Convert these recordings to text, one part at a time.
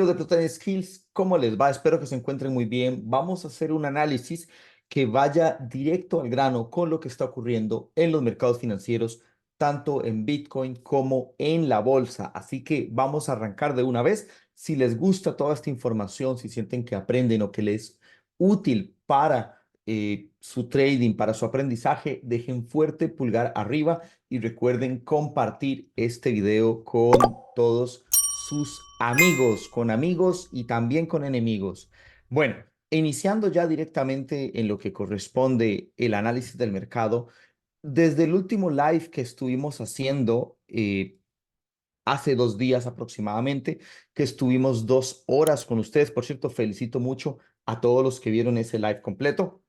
Amigos de Plutonic Skills, ¿cómo les va? Espero que se encuentren muy bien. Vamos a hacer un análisis que vaya directo al grano con lo que está ocurriendo en los mercados financieros, tanto en Bitcoin como en la bolsa. Así que vamos a arrancar de una vez. Si les gusta toda esta información, si sienten que aprenden o que les es útil para su trading, para su aprendizaje, dejen fuerte pulgar arriba y recuerden compartir este video con todos sus amigos, con amigos y también con enemigos. Bueno, iniciando ya directamente en lo que corresponde el análisis del mercado, desde el último live que estuvimos haciendo hace 2 días aproximadamente, que estuvimos 2 horas con ustedes. Por cierto, felicito mucho a todos los que vieron ese live completo.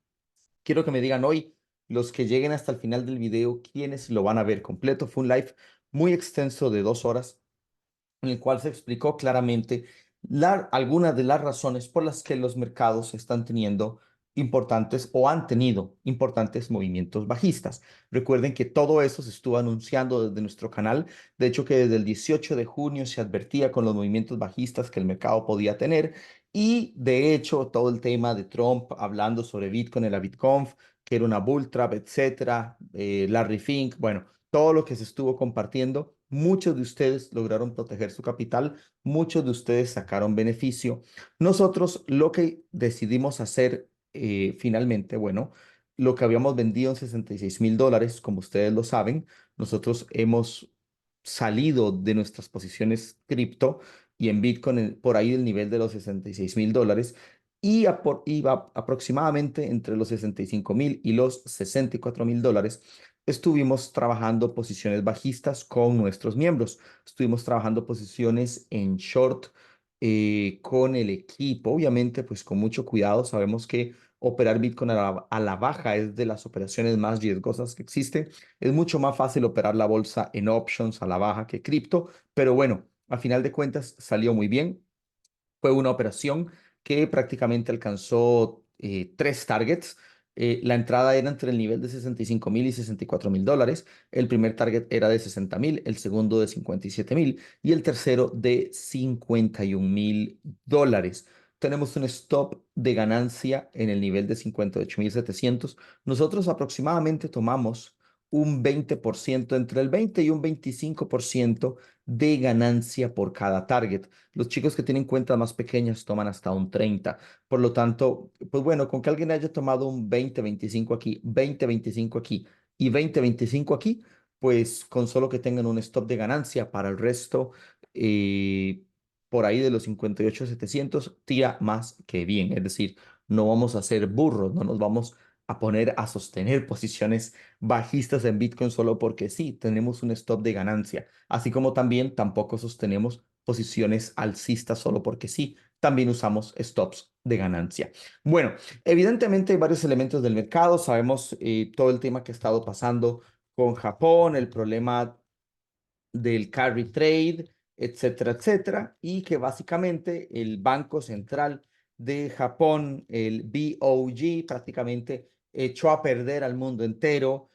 Quiero que me digan hoy, los que lleguen hasta el final del video, quiénes lo van a ver completo. Fue un live muy extenso de 2 horas en el cual se explicó claramente algunas de las razones por las que los mercados están teniendo importantes o han tenido importantes movimientos bajistas. Recuerden que todo eso se estuvo anunciando desde nuestro canal. De hecho, que desde el 18 de junio se advertía con los movimientos bajistas que el mercado podía tener. Y de hecho, todo el tema de Trump hablando sobre Bitcoin en la BitConf, que era una bull trap, etcétera, Larry Fink, bueno, todo lo que se estuvo compartiendo, muchos de ustedes lograron proteger su capital, muchos de ustedes sacaron beneficio. Nosotros lo que decidimos hacer finalmente, bueno, lo que habíamos vendido en $66,000, como ustedes lo saben, nosotros hemos salido de nuestras posiciones cripto y en Bitcoin por ahí del nivel de los $66,000 iba aproximadamente entre los 65,000 y los $64,000. Estuvimos trabajando posiciones bajistas con nuestros miembros. Estuvimos trabajando posiciones en short con el equipo. Obviamente, pues con mucho cuidado. Sabemos que operar Bitcoin a la baja es de las operaciones más riesgosas que existe. Es mucho más fácil operar la bolsa en options a la baja que cripto, pero bueno, a final de cuentas salió muy bien. Fue una operación que prácticamente alcanzó 3 targets. La entrada era entre el nivel de 65,000 y $64,000. El primer target era de 60,000, el segundo de 57,000 y el tercero de $51,000. Tenemos un stop de ganancia en el nivel de 58,700. Nosotros aproximadamente tomamos un 20%, entre el 20 y un 25% de ganancia por cada target. Los chicos que tienen cuentas más pequeñas toman hasta un 30. Por lo tanto, pues bueno, con que alguien haya tomado un 20-25 aquí, 20-25 aquí y 20-25 aquí, pues con solo que tengan un stop de ganancia para el resto, por ahí de los 58,700, tira más que bien. Es decir, no vamos a ser burros, no nos vamos a poner a sostener posiciones bajistas en Bitcoin solo porque sí, tenemos un stop de ganancia, así como también tampoco sostenemos posiciones alcistas solo porque sí, también usamos stops de ganancia. Bueno, evidentemente hay varios elementos del mercado, sabemos todo el tema que ha estado pasando con Japón, el problema del carry trade, etcétera, etcétera, y que básicamente el Banco Central de Japón, el BOJ, prácticamente echó a perder al mundo entero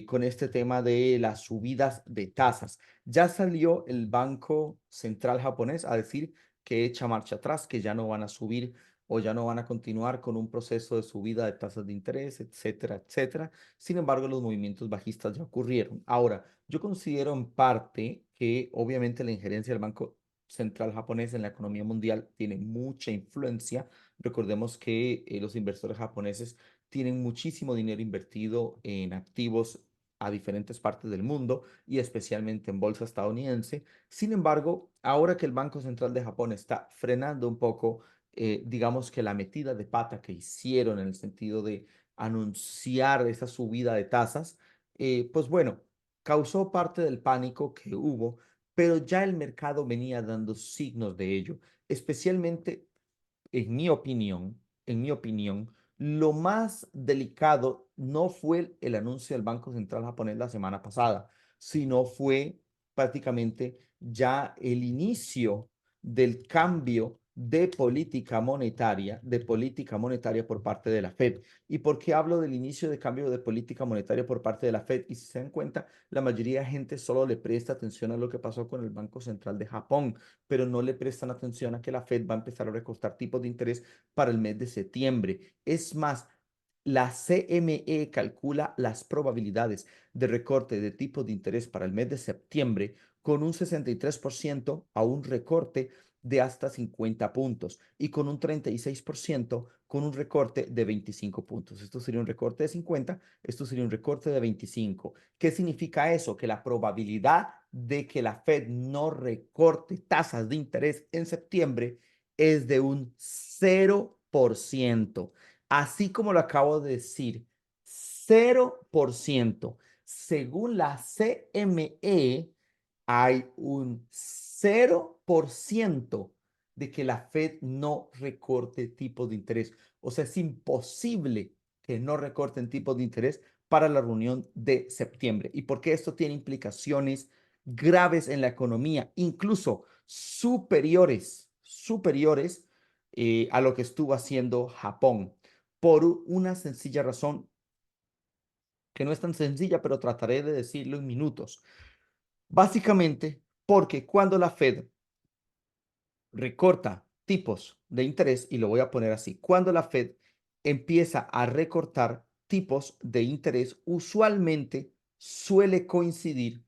con este tema de las subidas de tasas. Ya salió el Banco Central japonés a decir que echa marcha atrás, que ya no van a subir o ya no van a continuar con un proceso de subida de tasas de interés, etcétera, etcétera. Sin embargo, los movimientos bajistas ya ocurrieron. Ahora, yo considero en parte que obviamente la injerencia del Banco Central japonés en la economía mundial tiene mucha influencia. Recordemos que los inversores japoneses tienen muchísimo dinero invertido en activos a diferentes partes del mundo y especialmente en bolsa estadounidense. Sin embargo, ahora que el Banco Central de Japón está frenando un poco, digamos que la metida de pata que hicieron en el sentido de anunciar esa subida de tasas, pues bueno, causó parte del pánico que hubo, pero ya el mercado venía dando signos de ello, especialmente en mi opinión, lo más delicado no fue el anuncio del Banco Central japonés la semana pasada, sino fue prácticamente ya el inicio del cambio de política monetaria por parte de la Fed. ¿Y por qué hablo del inicio de cambio de política monetaria por parte de la Fed? Y si se dan cuenta, la mayoría de gente solo le presta atención a lo que pasó con el Banco Central de Japón, pero no le prestan atención a que la Fed va a empezar a recortar tipos de interés para el mes de septiembre. Es más, la CME calcula las probabilidades de recorte de tipos de interés para el mes de septiembre con un 63% a un recorte de hasta 50 puntos y con un 36% con un recorte de 25 puntos. Esto sería un recorte de 50, esto sería un recorte de 25. ¿Qué significa eso? Que la probabilidad de que la Fed no recorte tasas de interés en septiembre es de un 0%. Así como lo acabo de decir, 0%. Según la CME, hay un 0% de que la Fed no recorte tipos de interés. O sea, es imposible que no recorten tipos de interés para la reunión de septiembre. ¿Y por qué esto tiene implicaciones graves en la economía, incluso superiores a lo que estuvo haciendo Japón? Por una sencilla razón que no es tan sencilla, pero trataré de decirlo en minutos. Básicamente, porque cuando la Fed recorta tipos de interés, y lo voy a poner así, cuando la Fed empieza a recortar tipos de interés, usualmente suele coincidir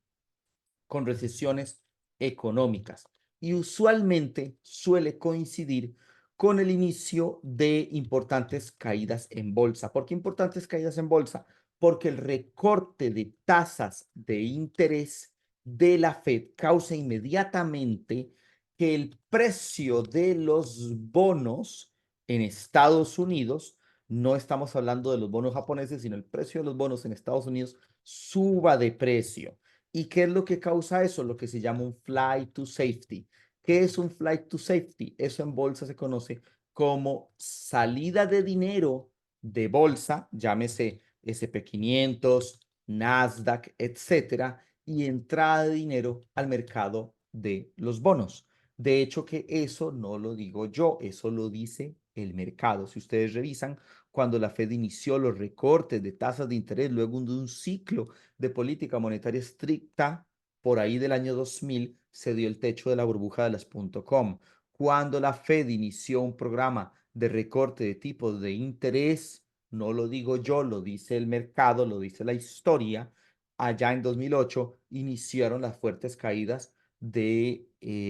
con recesiones económicas y usualmente suele coincidir con el inicio de importantes caídas en bolsa. ¿Por qué importantes caídas en bolsa? Porque el recorte de tasas de interés de la Fed causa inmediatamente que el precio de los bonos en Estados Unidos, no estamos hablando de los bonos japoneses, sino el precio de los bonos en Estados Unidos suba de precio. ¿Y qué es lo que causa eso? Lo que se llama un flight to safety. ¿Qué es un flight to safety? Eso en bolsa se conoce como salida de dinero de bolsa, llámese SP 500, Nasdaq, etcétera, y entrada de dinero al mercado de los bonos. De hecho, que eso no lo digo yo, eso lo dice el mercado. Si ustedes revisan, cuando la Fed inició los recortes de tasas de interés luego de un ciclo de política monetaria estricta, por ahí del año 2000 se dio el techo de la burbuja de las .com. Cuando la Fed inició un programa de recorte de tipos de interés, no lo digo yo, lo dice el mercado, lo dice la historia, allá en 2008 iniciaron las fuertes caídas de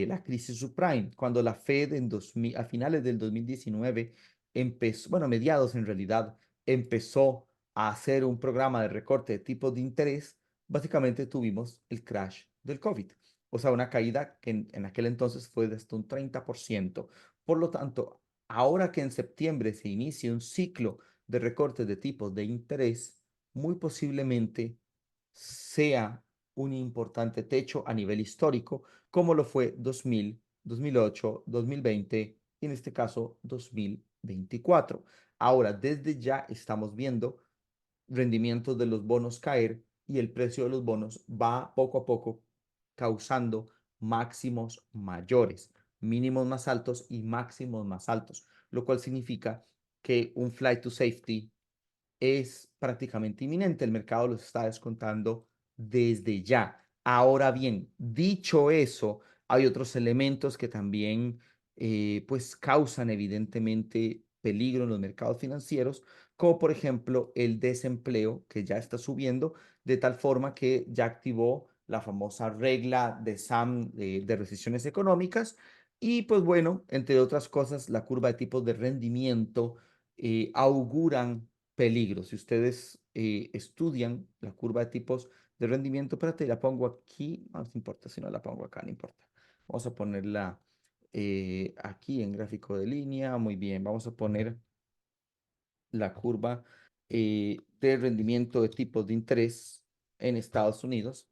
la crisis subprime, cuando la Fed en 2000, a finales del 2019 empezó, bueno, a mediados en realidad, empezó a hacer un programa de recorte de tipos de interés, básicamente tuvimos el crash del COVID. O sea, una caída que en aquel entonces fue de hasta un 30%. Por lo tanto, ahora que en septiembre se inicia un ciclo de recortes de tipos de interés, muy posiblemente sea un importante techo a nivel histórico, como lo fue 2000, 2008, 2020 y en este caso 2024. Ahora, desde ya estamos viendo rendimientos de los bonos caer y el precio de los bonos va poco a poco causando máximos mayores, mínimos más altos y máximos más altos, lo cual significa que un flight to safety es prácticamente inminente. El mercado los está descontando desde ya. Ahora bien, dicho eso, hay otros elementos que también pues causan evidentemente peligro en los mercados financieros, como por ejemplo el desempleo que ya está subiendo de tal forma que ya activó la famosa regla de SAM de recesiones económicas y pues bueno, entre otras cosas, la curva de tipos de rendimiento auguran peligro. Si ustedes estudian la curva de tipos de rendimiento, espérate, la pongo aquí, no importa si no la pongo acá, no importa. Vamos a ponerla aquí en gráfico de línea, muy bien, vamos a poner la curva de rendimiento de tipos de interés en Estados Unidos.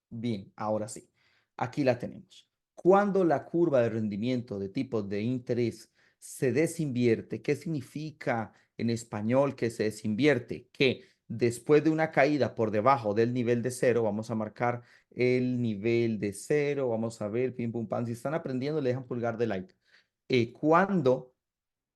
Bien, ahora sí, aquí la tenemos. Cuando la curva de rendimiento de tipos de interés se desinvierte, ¿qué significa en español que se desinvierte? Que después de una caída por debajo del nivel de cero, vamos a marcar el nivel de cero, vamos a ver, pim pum pam, si están aprendiendo, le dejan pulgar de like. Cuando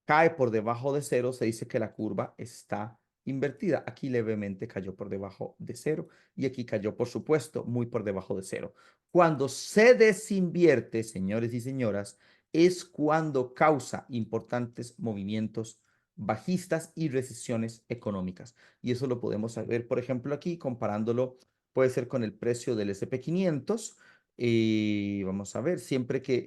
cae por debajo de cero, se dice que la curva está invertida. Aquí levemente cayó por debajo de cero y aquí cayó, por supuesto, muy por debajo de cero. Cuando se desinvierte, señores y señoras, es cuando causa importantes movimientos bajistas y recesiones económicas. Y eso lo podemos ver, por ejemplo, aquí comparándolo, puede ser con el precio del SP 500. Vamos a ver, siempre que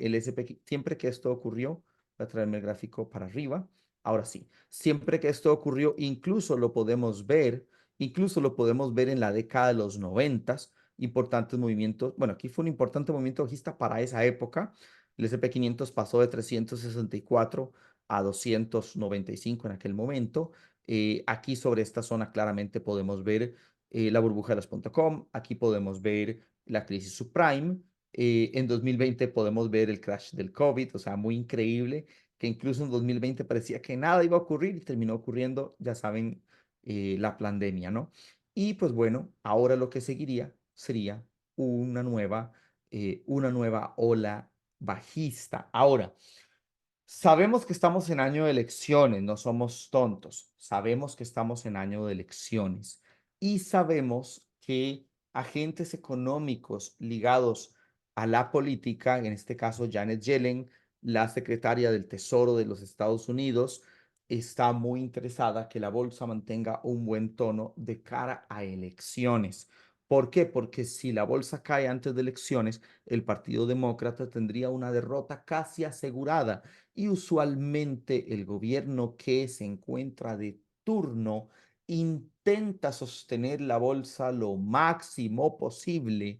esto ocurrió, voy a traerme el gráfico para arriba. Ahora sí, siempre que esto ocurrió, incluso lo podemos ver en la década de los noventas, importantes movimientos. Bueno, aquí fue un importante movimiento bajista para esa época. El SP 500 pasó de 364 a 295 en aquel momento. Aquí sobre esta zona claramente podemos ver la burbuja de las .com. Aquí podemos ver la crisis subprime. En 2020 podemos ver el crash del COVID, o sea, muy increíble que incluso en 2020 parecía que nada iba a ocurrir y terminó ocurriendo, ya saben, la pandemia, ¿no? Y pues bueno, ahora lo que seguiría sería una nueva, una nueva ola bajista. Ahora, sabemos que estamos en año de elecciones, no somos tontos. Sabemos que estamos en año de elecciones y sabemos que agentes económicos ligados a la política, en este caso Janet Yellen, la secretaria del Tesoro de los Estados Unidos, está muy interesada que la bolsa mantenga un buen tono de cara a elecciones. ¿Por qué? Porque si la bolsa cae antes de elecciones, el Partido Demócrata tendría una derrota casi asegurada y usualmente el gobierno que se encuentra de turno intenta sostener la bolsa lo máximo posible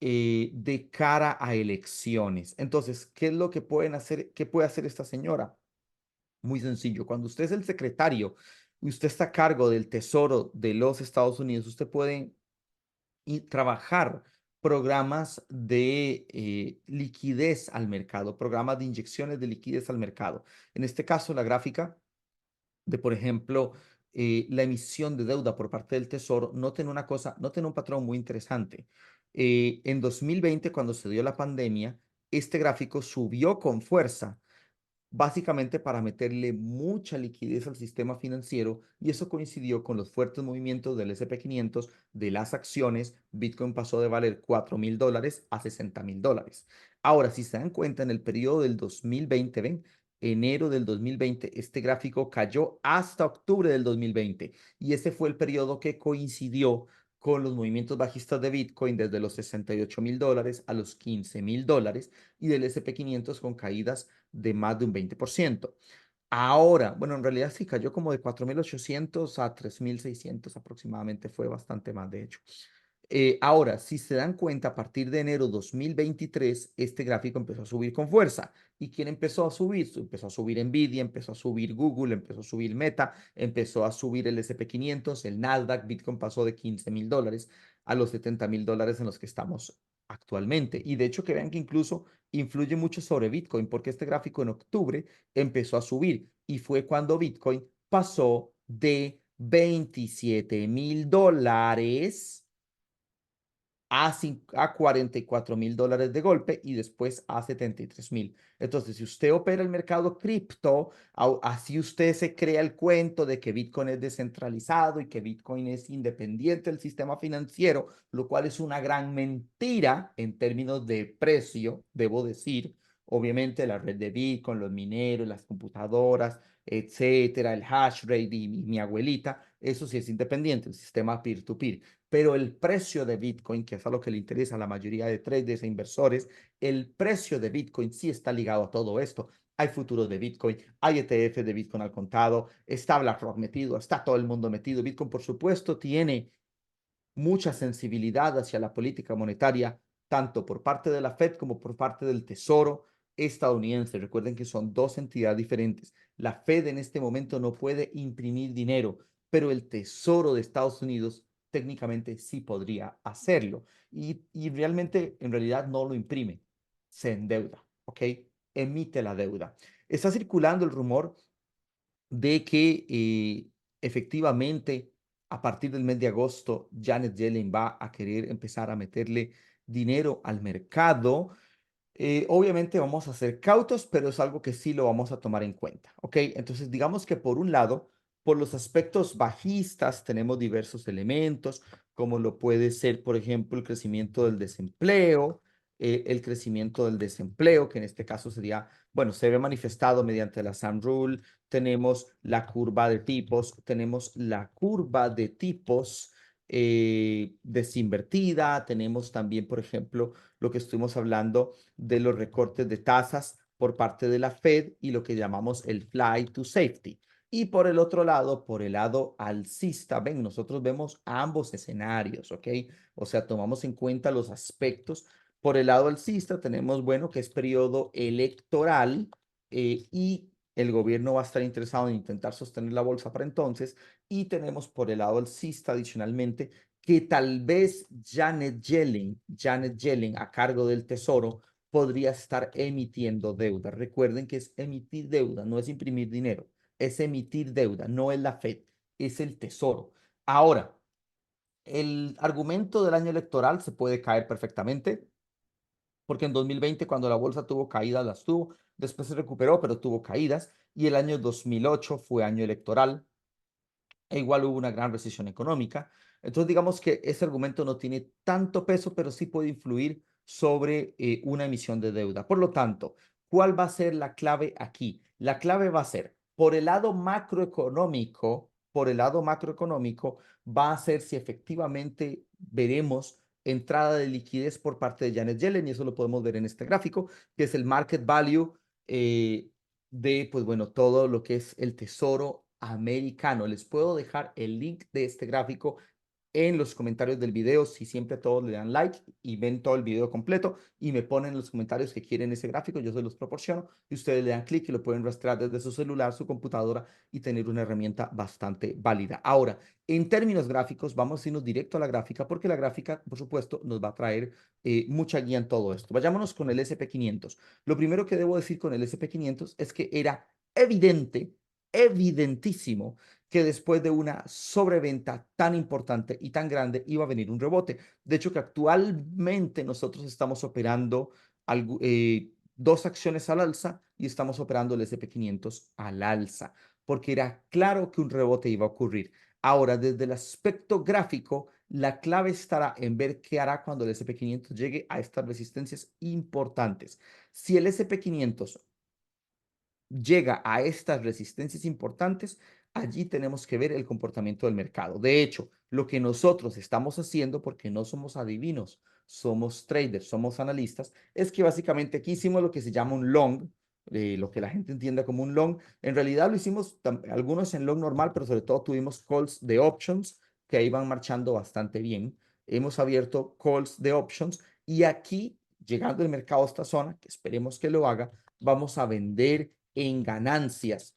de cara a elecciones. Entonces, ¿qué es lo que pueden hacer? ¿Qué puede hacer esta señora? Muy sencillo. Cuando usted es el secretario y usted está a cargo del Tesoro de los Estados Unidos, usted puede trabajar programas de liquidez al mercado, programas de inyecciones de liquidez al mercado. En este caso, la gráfica de, por ejemplo, la emisión de deuda por parte del Tesoro, noten un patrón muy interesante. En 2020, cuando se dio la pandemia, este gráfico subió con fuerza básicamente para meterle mucha liquidez al sistema financiero y eso coincidió con los fuertes movimientos del SP 500 de las acciones. Bitcoin pasó de valer $4,000 a $60,000. Ahora, si se dan cuenta, en el periodo del 2020, ven, enero del 2020, este gráfico cayó hasta octubre del 2020 y ese fue el periodo que coincidió con los movimientos bajistas de Bitcoin desde los $68,000 a los $15,000 y del SP 500 con caídas de más de un 20%. Ahora, bueno, en realidad sí cayó como de 4,800 a 3,600 aproximadamente, fue bastante más de hecho. Ahora, si se dan cuenta, a partir de enero 2023, este gráfico empezó a subir con fuerza. ¿Y quién empezó a subir? Empezó a subir Nvidia, empezó a subir Google, empezó a subir Meta, empezó a subir el SP 500, el Nasdaq. Bitcoin pasó de $15,000 a los $70,000 en los que estamos actualmente. Y de hecho que vean que incluso influye mucho sobre Bitcoin, porque este gráfico en octubre empezó a subir y fue cuando Bitcoin pasó de $27,000 a $44,000 de golpe y después a 73,000. Entonces, si usted opera el mercado cripto, así usted se crea el cuento de que Bitcoin es descentralizado y que Bitcoin es independiente del sistema financiero, lo cual es una gran mentira en términos de precio, debo decir. Obviamente, la red de Bitcoin, los mineros, las computadoras, etcétera, el hash rate y mi abuelita, eso sí es independiente, el sistema peer-to-peer. Pero el precio de Bitcoin, que es a lo que le interesa a la mayoría de traders e inversores, el precio de Bitcoin sí está ligado a todo esto. Hay futuros de Bitcoin, hay ETF de Bitcoin al contado, está BlackRock metido, está todo el mundo metido. Bitcoin, por supuesto, tiene mucha sensibilidad hacia la política monetaria, tanto por parte de la Fed como por parte del Tesoro estadounidense. Recuerden que son dos entidades diferentes. La Fed en este momento no puede imprimir dinero, pero el Tesoro de Estados Unidos técnicamente sí podría hacerlo. Y realmente, en realidad, no lo imprime, se endeuda, ¿ok? Emite la deuda. Está circulando el rumor de que efectivamente a partir del mes de agosto Janet Yellen va a querer empezar a meterle dinero al mercado. Obviamente vamos a ser cautos, pero es algo que sí lo vamos a tomar en cuenta, ¿ok? Entonces, digamos que por un lado, por los aspectos bajistas tenemos diversos elementos, como lo puede ser, por ejemplo, el crecimiento del desempleo, que en este caso sería, bueno, se ve manifestado mediante la SAM Rule, tenemos la curva de tipos, tenemos la curva de tipos desinvertida, tenemos también, por ejemplo, lo que estuvimos hablando de los recortes de tasas por parte de la Fed y lo que llamamos el flight to safety. Y por el otro lado, por el lado alcista, ven, nosotros vemos ambos escenarios, ¿ok? O sea, tomamos en cuenta los aspectos. Por el lado alcista tenemos, bueno, que es periodo electoral y el gobierno va a estar interesado en intentar sostener la bolsa para entonces. Y tenemos por el lado alcista, adicionalmente, que tal vez Janet Yellen a cargo del Tesoro podría estar emitiendo deuda. Recuerden que es emitir deuda, no es imprimir dinero, es emitir deuda, no es la Fed, es el Tesoro. Ahora, el argumento del año electoral se puede caer perfectamente, porque en 2020 cuando la bolsa tuvo caídas, las tuvo, después se recuperó, pero tuvo caídas, y el año 2008 fue año electoral e igual hubo una gran recesión económica. Entonces, digamos que ese argumento no tiene tanto peso, pero sí puede influir sobre una emisión de deuda. Por lo tanto, ¿cuál va a ser la clave aquí? La clave va a ser, por el lado macroeconómico, va a ser si efectivamente veremos entrada de liquidez por parte de Janet Yellen, y eso lo podemos ver en este gráfico, que es el market value eh, de, pues bueno, todo lo que es el tesoro americano. Les puedo dejar el link de este gráfico en los comentarios del video, si siempre todos le dan like y ven todo el video completo y me ponen en los comentarios que quieren ese gráfico, yo se los proporciono y ustedes le dan clic y lo pueden rastrear desde su celular, su computadora y tener una herramienta bastante válida. Ahora, en términos gráficos, vamos a irnos directo a la gráfica porque la gráfica, por supuesto, nos va a traer mucha guía en todo esto. Vayámonos con el SP500. Lo primero que debo decir con el SP500 es que era evidente, evidentísimo, que después de una sobreventa tan importante y tan grande iba a venir un rebote. De hecho, que actualmente nosotros estamos operando dos acciones al alza y estamos operando el SP500 al alza, porque era claro que un rebote iba a ocurrir. Ahora, desde el aspecto gráfico, la clave estará en ver qué hará cuando el SP500 llegue a estas resistencias importantes. Si el SP500 llega a estas resistencias importantes, allí tenemos que ver el comportamiento del mercado. De hecho, lo que nosotros estamos haciendo, porque no somos adivinos, somos traders, somos analistas, es que básicamente aquí hicimos lo que se llama un long, lo que la gente entienda como un long. En realidad lo hicimos algunos en long normal, pero sobre todo tuvimos calls de options que iban marchando bastante bien. Hemos abierto calls de options y aquí, llegando el mercado a esta zona, que esperemos que lo haga, vamos a vender en ganancias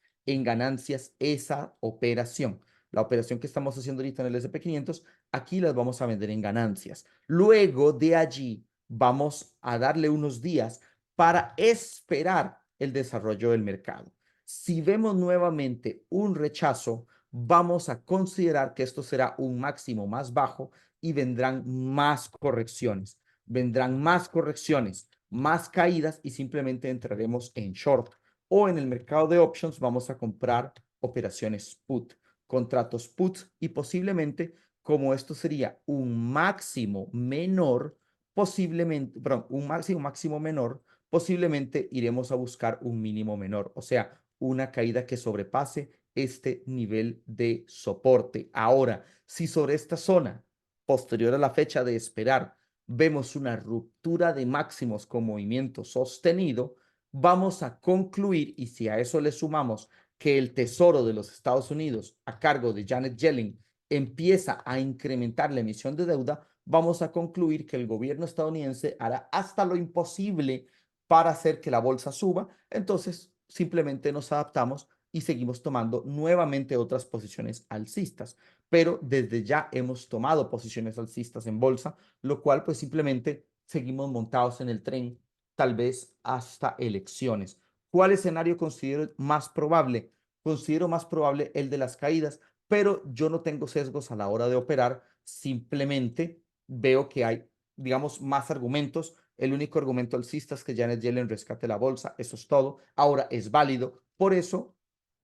esa operación. La operación que estamos haciendo ahorita en el SP500, aquí las vamos a vender en ganancias. Luego de allí vamos a darle unos días para esperar el desarrollo del mercado. Si vemos nuevamente un rechazo, vamos a considerar que esto será un máximo más bajo y vendrán más correcciones. Vendrán más correcciones, más caídas y simplemente entraremos en short o en el mercado de options vamos a comprar operaciones put, contratos put y posiblemente como esto sería un máximo menor, posiblemente, perdón, un máximo menor, posiblemente iremos a buscar un mínimo menor, o sea, una caída que sobrepase este nivel de soporte. Ahora, si sobre esta zona, posterior a la fecha de esperar, vemos una ruptura de máximos con movimiento sostenido, vamos a concluir, y si a eso le sumamos que el Tesoro de los Estados Unidos, a cargo de Janet Yellen, empieza a incrementar la emisión de deuda, vamos a concluir que el gobierno estadounidense hará hasta lo imposible para hacer que la bolsa suba. Entonces, simplemente nos adaptamos y seguimos tomando nuevamente otras posiciones alcistas. Pero desde ya hemos tomado posiciones alcistas en bolsa, lo cual pues simplemente seguimos montados en el tren tal vez hasta elecciones. ¿Cuál escenario considero más probable? Considero más probable el de las caídas, pero yo no tengo sesgos a la hora de operar, simplemente veo que hay, digamos, más argumentos El único argumento alcista es que Janet Yellen rescate la bolsa, eso es todo. Ahora es válido, por eso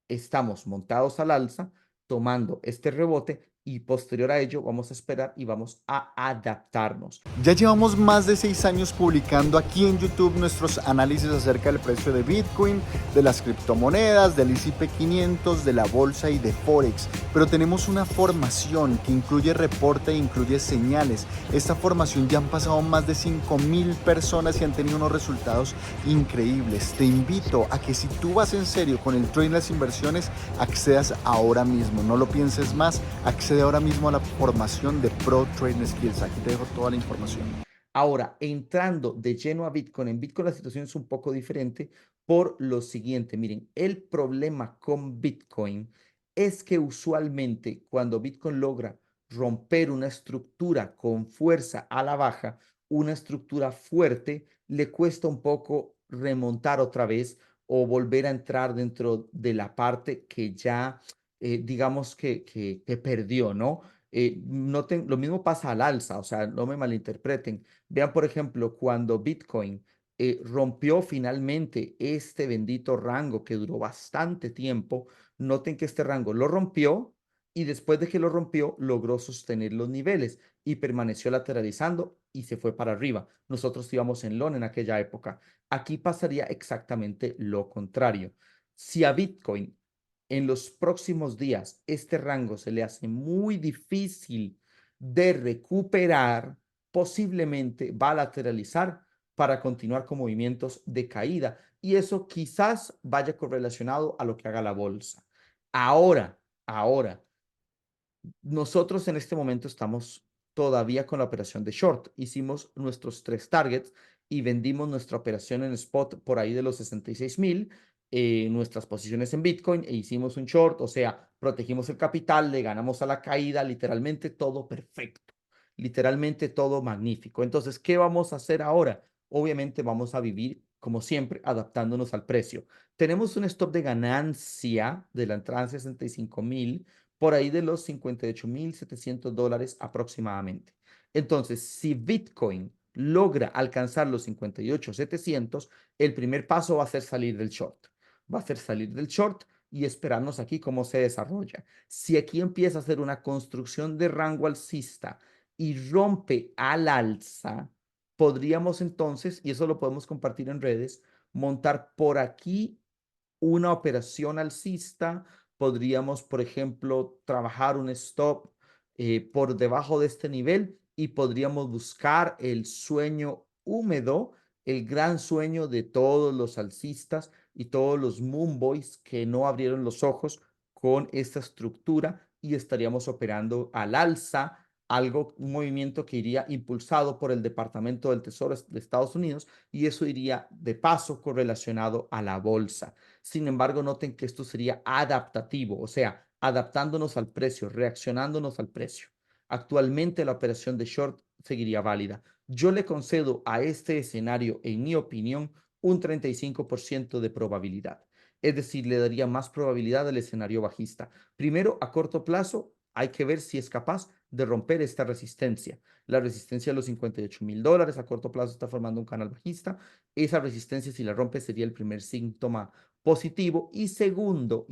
estamos montados al alza, tomando este rebote y posterior a ello vamos a esperar y vamos a adaptarnos. Ya llevamos más de 6 años publicando aquí en YouTube nuestros análisis acerca del precio de Bitcoin, de las criptomonedas, del S&P 500, de la bolsa y de Forex. Pero tenemos una formación que incluye reporte e incluye señales. Esta formación ya han pasado más de 5,000 personas y han tenido unos resultados increíbles. Te invito a que si tú vas en serio con el trading y las inversiones, accedas ahora mismo. No lo pienses más, accede ahora mismo a la formación de Pro Trading Skills. Aquí te dejo toda la información. Ahora, entrando de lleno a Bitcoin, en Bitcoin la situación es un poco diferente por lo siguiente. Miren, el problema con Bitcoin es que usualmente cuando Bitcoin logra romper una estructura con fuerza a la baja, una estructura fuerte, le cuesta un poco remontar otra vez o volver a entrar dentro de la parte que ya, digamos que perdió, ¿no? Lo mismo pasa al alza, o sea, no me malinterpreten. Vean, por ejemplo, cuando Bitcoin rompió finalmente este bendito rango que duró bastante tiempo, noten que este rango lo rompió y después de que lo rompió, logró sostener los niveles y permaneció lateralizando y se fue para arriba. Nosotros íbamos en long en aquella época. Aquí pasaría exactamente lo contrario. Si a Bitcoin en los próximos días este rango se le hace muy difícil de recuperar, posiblemente va a lateralizar para continuar con movimientos de caída y eso quizás vaya correlacionado a lo que haga la bolsa. Ahora, nosotros en este momento estamos todavía con la operación de short. Hicimos nuestros 3 targets y vendimos nuestra operación en spot por ahí de los 66,000, nuestras posiciones en Bitcoin e hicimos un short, o sea, protegimos el capital, le ganamos a la caída, literalmente todo perfecto, literalmente todo magnífico. Entonces, ¿qué vamos a hacer ahora? Obviamente vamos a vivir, como siempre, adaptándonos al precio. Tenemos un stop de ganancia de la entrada en 65,000 por ahí de los $58,700 aproximadamente. Entonces, si Bitcoin logra alcanzar los 58,700, el primer paso va a ser salir del short. Va a ser salir del short y esperarnos aquí cómo se desarrolla. Si aquí empieza a hacer una construcción de rango alcista y rompe al alza, podríamos entonces, y eso lo podemos compartir en redes, montar por aquí una operación alcista. Podríamos, por ejemplo, trabajar un stop por debajo de este nivel y podríamos buscar el sueño húmedo, el gran sueño de todos los alcistas y todos los moon boys que no abrieron los ojos con esta estructura y estaríamos operando al alza, algo, un movimiento que iría impulsado por el Departamento del Tesoro de Estados Unidos y eso iría de paso correlacionado a la bolsa. Sin embargo, noten que esto sería adaptativo, o sea, adaptándonos al precio, reaccionándonos al precio. Actualmente la operación de short seguiría válida. Yo le concedo a este escenario, en mi opinión, un 35% de probabilidad. Es decir, le daría más probabilidad al escenario bajista. Primero, a corto plazo, hay que ver si es capaz de romper esta resistencia. La resistencia de los $58,000 a corto plazo está formando un canal bajista. Esa resistencia, si la rompe, sería el primer síntoma positivo. Y segundo,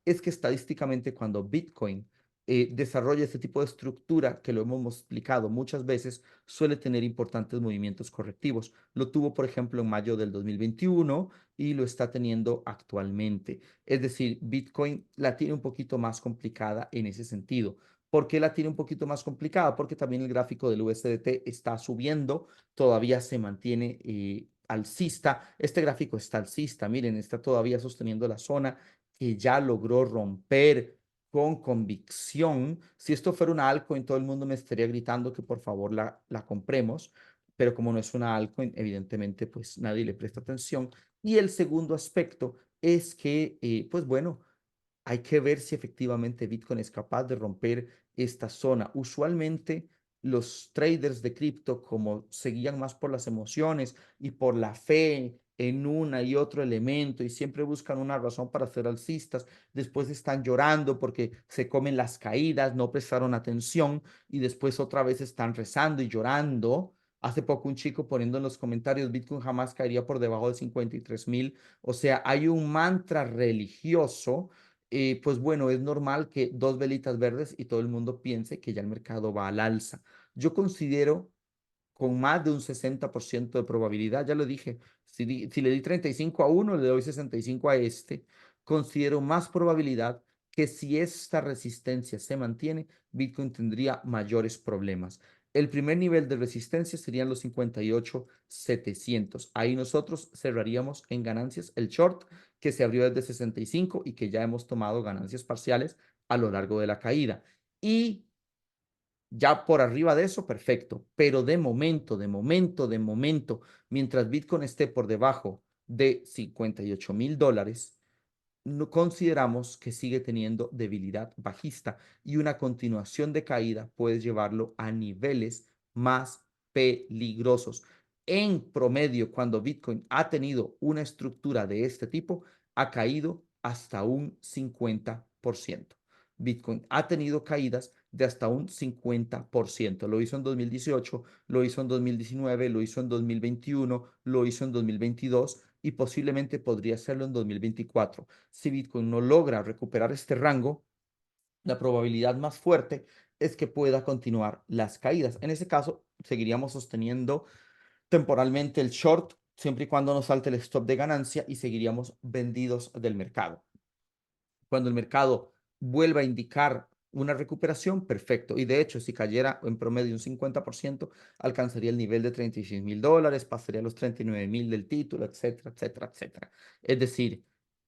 es que estadísticamente cuando Bitcoin desarrolla este tipo de estructura, que lo hemos explicado muchas veces, suele tener importantes movimientos correctivos. Lo tuvo, por ejemplo, en mayo del 2021 y lo está teniendo actualmente. Es decir, Bitcoin la tiene un poquito más complicada en ese sentido. ¿Por qué la tiene un poquito más complicada? Porque también el gráfico del USDT está subiendo, todavía se mantiene alcista. Este gráfico está alcista, miren, está todavía sosteniendo la zona que ya logró romper con convicción. Si esto fuera una altcoin, todo el mundo me estaría gritando que por favor la compremos, pero como no es una altcoin, evidentemente pues nadie le presta atención. Y el segundo aspecto es que, pues bueno, hay que ver si efectivamente Bitcoin es capaz de romper esta zona. Usualmente los traders de cripto, como seguían más por las emociones y por la fe en una y otro elemento y siempre buscan una razón para ser alcistas, después están llorando porque se comen las caídas, no prestaron atención y después otra vez están rezando y llorando Hace poco un chico poniendo en los comentarios, Bitcoin jamás caería por debajo de 53.000. O sea, hay un mantra religioso. Pues bueno, es normal que dos velitas verdes y todo el mundo piense que ya el mercado va al alza. Yo considero con más de un 60% de probabilidad, ya lo dije, si le di 35 a uno, le doy 65 a este, considero más probabilidad que si esta resistencia se mantiene, Bitcoin tendría mayores problemas. El primer nivel de resistencia serían los 58.700. Ahí nosotros cerraríamos en ganancias el short que se abrió desde 65 y que ya hemos tomado ganancias parciales a lo largo de la caída. Y ya por arriba de eso, perfecto. Pero de momento, mientras Bitcoin esté por debajo de $58.000, no consideramos que sigue teniendo debilidad bajista y una continuación de caída puede llevarlo a niveles más peligrosos. En promedio, cuando Bitcoin ha tenido una estructura de este tipo, ha caído hasta un 50%. Bitcoin ha tenido caídas de hasta un 50%. Lo hizo en 2018, lo hizo en 2019, lo hizo en 2021, lo hizo en 2022 y posiblemente podría hacerlo en 2024. Si Bitcoin no logra recuperar este rango, la probabilidad más fuerte es que pueda continuar las caídas. En ese caso, seguiríamos sosteniendo temporalmente el short siempre y cuando nos salte el stop de ganancia y seguiríamos vendidos del mercado. Cuando el mercado vuelva a indicar una recuperación, perfecto. Y de hecho, si cayera en promedio un 50%, alcanzaría el nivel de $36.000, pasaría a los 39.000 del título, etcétera, etcétera, etcétera. Es decir,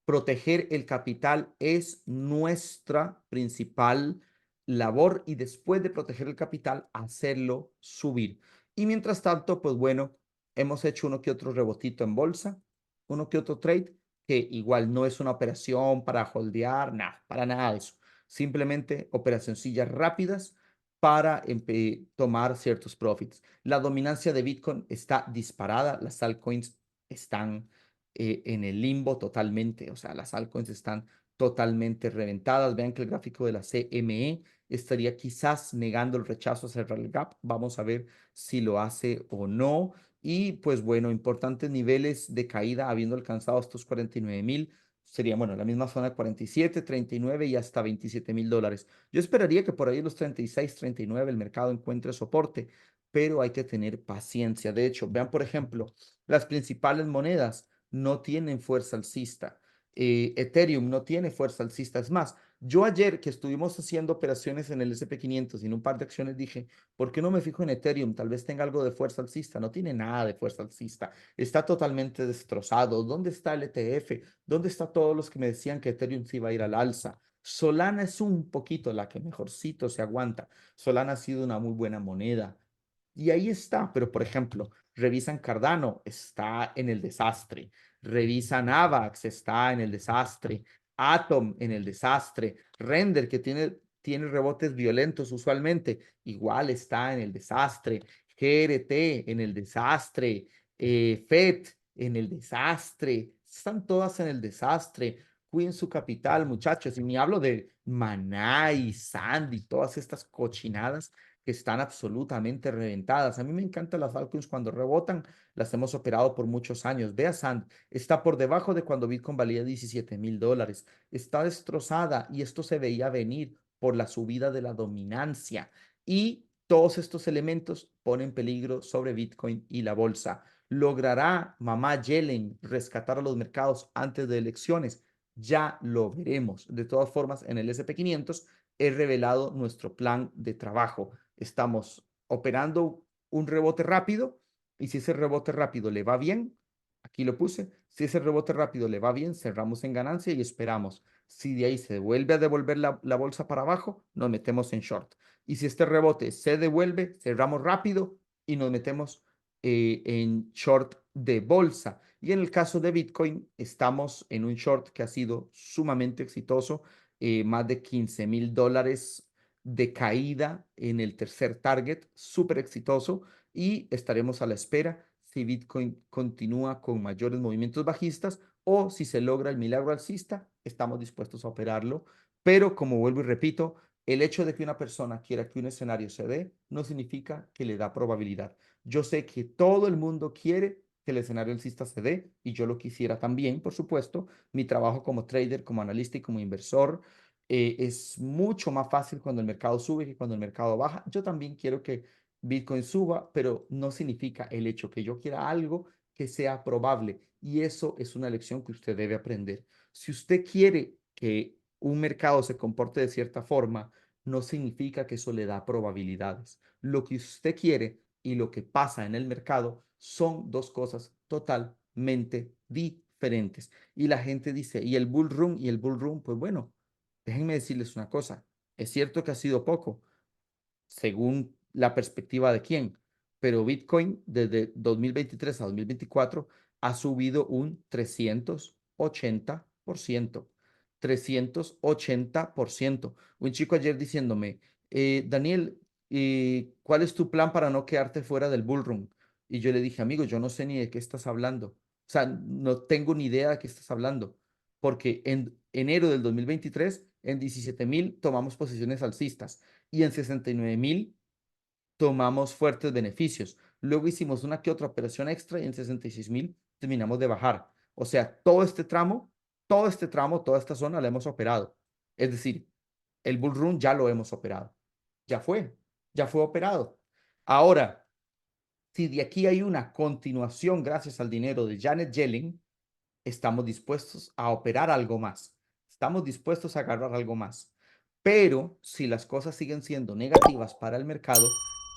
proteger el capital es nuestra principal labor y después de proteger el capital, hacerlo subir. Y mientras tanto, pues bueno, hemos hecho uno que otro rebotito en bolsa, uno que otro trade que igual no es una operación para holdear, nada, para nada de eso. Simplemente operacioncillas rápidas para tomar ciertos profits. La dominancia de Bitcoin está disparada, las altcoins están en el limbo totalmente, o sea, las altcoins están totalmente reventadas. Vean que el gráfico de la CME estaría quizás negando el rechazo a cerrar el gap. Vamos a ver si lo hace o no. Y pues bueno, importantes niveles de caída habiendo alcanzado estos 49.000. Sería, bueno, la misma zona 47, 39 y hasta $27.000. Yo esperaría que por ahí los 36, 39 el mercado encuentre soporte, pero hay que tener paciencia. De hecho, vean, por ejemplo, las principales monedas no tienen fuerza alcista. Ethereum no tiene fuerza alcista. Es más, yo ayer que estuvimos haciendo operaciones en el SP 500 y en un par de acciones dije, ¿por qué no me fijo en Ethereum? Tal vez tenga algo de fuerza alcista. No tiene nada de fuerza alcista. Está totalmente destrozado. ¿Dónde está el ETF? ¿Dónde están todos los que me decían que Ethereum se iba a ir al alza? Solana es un poquito la que mejorcito se aguanta. Solana ha sido una muy buena moneda. Y ahí está. Pero, por ejemplo, revisan Cardano, está en el desastre. Revisan Avax, está en el desastre. Atom en el desastre. Render, que tiene rebotes violentos usualmente, igual está en el desastre. GRT en el desastre. FED en el desastre. Están todas en el desastre. Cuiden su capital, muchachos. Y ni hablo de Manai, Sandy, todas estas cochinadas que están absolutamente reventadas. A mí me encantan las altcoins cuando rebotan, las hemos operado por muchos años. Vea Sand, está por debajo de cuando Bitcoin valía $17.000. Está destrozada y esto se veía venir por la subida de la dominancia. Y todos estos elementos ponen peligro sobre Bitcoin y la bolsa. ¿Logrará mamá Yellen rescatar a los mercados antes de elecciones? Ya lo veremos. De todas formas, en el SP 500 he revelado nuestro plan de trabajo. Estamos operando un rebote rápido y si ese rebote rápido le va bien, aquí lo puse, si ese rebote rápido le va bien, cerramos en ganancia y esperamos. Si de ahí se vuelve a devolver la bolsa para abajo, nos metemos en short. Y si este rebote se devuelve, cerramos rápido y nos metemos en short de bolsa. Y en el caso de Bitcoin, estamos en un short que ha sido sumamente exitoso, más de $15.000 de caída en el tercer target, súper exitoso, y estaremos a la espera si Bitcoin continúa con mayores movimientos bajistas o si se logra el milagro alcista, estamos dispuestos a operarlo. Pero como vuelvo y repito, el hecho de que una persona quiera que un escenario se dé no significa que le da probabilidad. Yo sé que todo el mundo quiere que el escenario alcista se dé y yo lo quisiera también, por supuesto. Mi trabajo como trader, como analista y como inversor es mucho más fácil cuando el mercado sube que cuando el mercado baja. Yo también quiero que Bitcoin suba, pero no significa el hecho que yo quiera algo que sea probable. Y eso es una lección que usted debe aprender. Si usted quiere que un mercado se comporte de cierta forma, no significa que eso le da probabilidades. Lo que usted quiere y lo que pasa en el mercado son dos cosas totalmente diferentes. Y la gente dice, ¿y el bull run? ¿Y el bull run? Pues bueno, déjenme decirles una cosa. Es cierto que ha sido poco, según la perspectiva de quién, pero Bitcoin desde 2023 a 2024 ha subido un 380%. 380%. Un chico ayer diciéndome, Daniel, ¿cuál es tu plan para no quedarte fuera del bullrun? Y yo le dije, amigo, yo no sé ni de qué estás hablando. O sea, no tengo ni idea de qué estás hablando. Porque en enero del 2023, en 17.000 tomamos posiciones alcistas y en 69.000 tomamos fuertes beneficios. Luego hicimos una que otra operación extra y en 66.000 terminamos de bajar. O sea, toda esta zona la hemos operado. Es decir, el bull run ya lo hemos operado. Ya fue, ya fue operado. Ahora, si de aquí hay una continuación gracias al dinero de Janet Yellen, estamos dispuestos a operar algo más, estamos dispuestos a agarrar algo más. Pero si las cosas siguen siendo negativas para el mercado,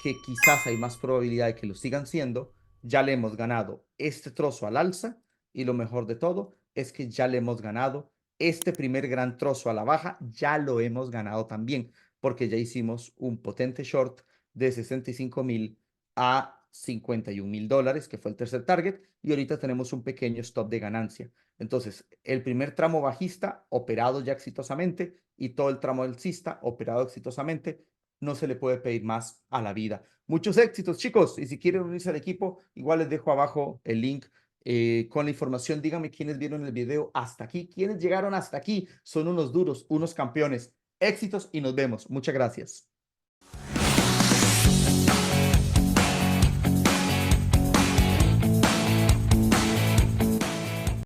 que quizás hay más probabilidad de que lo sigan siendo, ya le hemos ganado este trozo al alza y lo mejor de todo es que ya le hemos ganado este primer gran trozo a la baja, ya lo hemos ganado también, porque ya hicimos un potente short de 65.000 a $51.000, que fue el tercer target, y ahorita tenemos un pequeño stop de ganancia. Entonces, el primer tramo bajista operado ya exitosamente y todo el tramo alcista operado exitosamente, no se le puede pedir más a la vida. Muchos éxitos, chicos, y si quieren unirse al equipo, igual les dejo abajo el link con la información. Díganme quiénes vieron el video hasta aquí, quiénes llegaron hasta aquí, son unos duros, unos campeones. Éxitos y nos vemos. Muchas gracias.